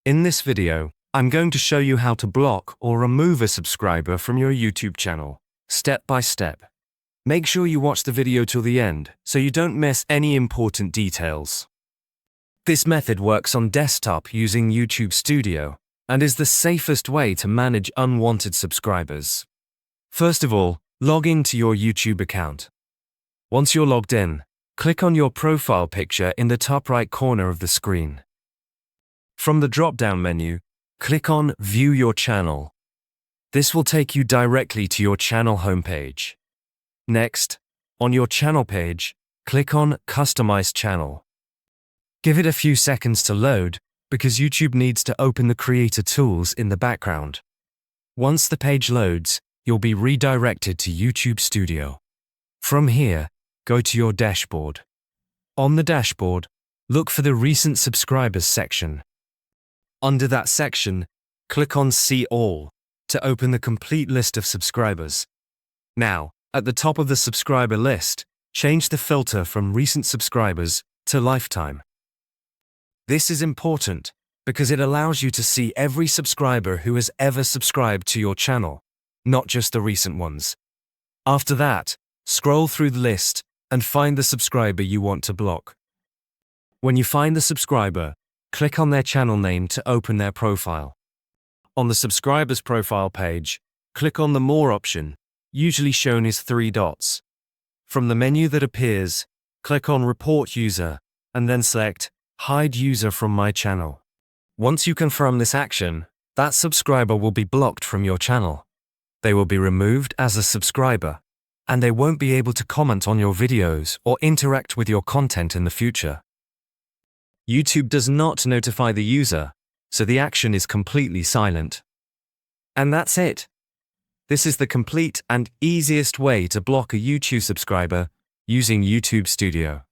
In this video, I'm going to show you how to block or remove a subscriber from your YouTube channel, step by step. Make sure you watch the video till the end so you don't miss any important details. This method works on desktop using YouTube Studio and is the safest way to manage unwanted subscribers. First of all, log into your YouTube account. Once you're logged in, click on your profile picture in the top right corner of the screen. From the drop-down menu, click on View Your Channel. This will take you directly to your channel homepage. Next, on your channel page, click on Customize Channel. Give it a few seconds to load because YouTube needs to open the creator tools in the background. Once the page loads, you'll be redirected to YouTube Studio. From here, go to your dashboard. On the dashboard, look for the Recent Subscribers section. Under that section, click on See All to open the complete list of subscribers. Now, at the top of the subscriber list, change the filter from Recent Subscribers to Lifetime. This is important because it allows you to see every subscriber who has ever subscribed to your channel, not just the recent ones. After that, scroll through the list and find the subscriber you want to block. When you find the subscriber, click on their channel name to open their profile. On the subscriber's profile page, click on the More option, usually shown as 3 dots. From the menu that appears, click on Report User and then select Hide User from My Channel. Once you confirm this action, that subscriber will be blocked from your channel. They will be removed as a subscriber, and they won't be able to comment on your videos or interact with your content in the future. YouTube does not notify the user, so the action is completely silent. And that's it. This is the complete and easiest way to block a YouTube subscriber using YouTube Studio.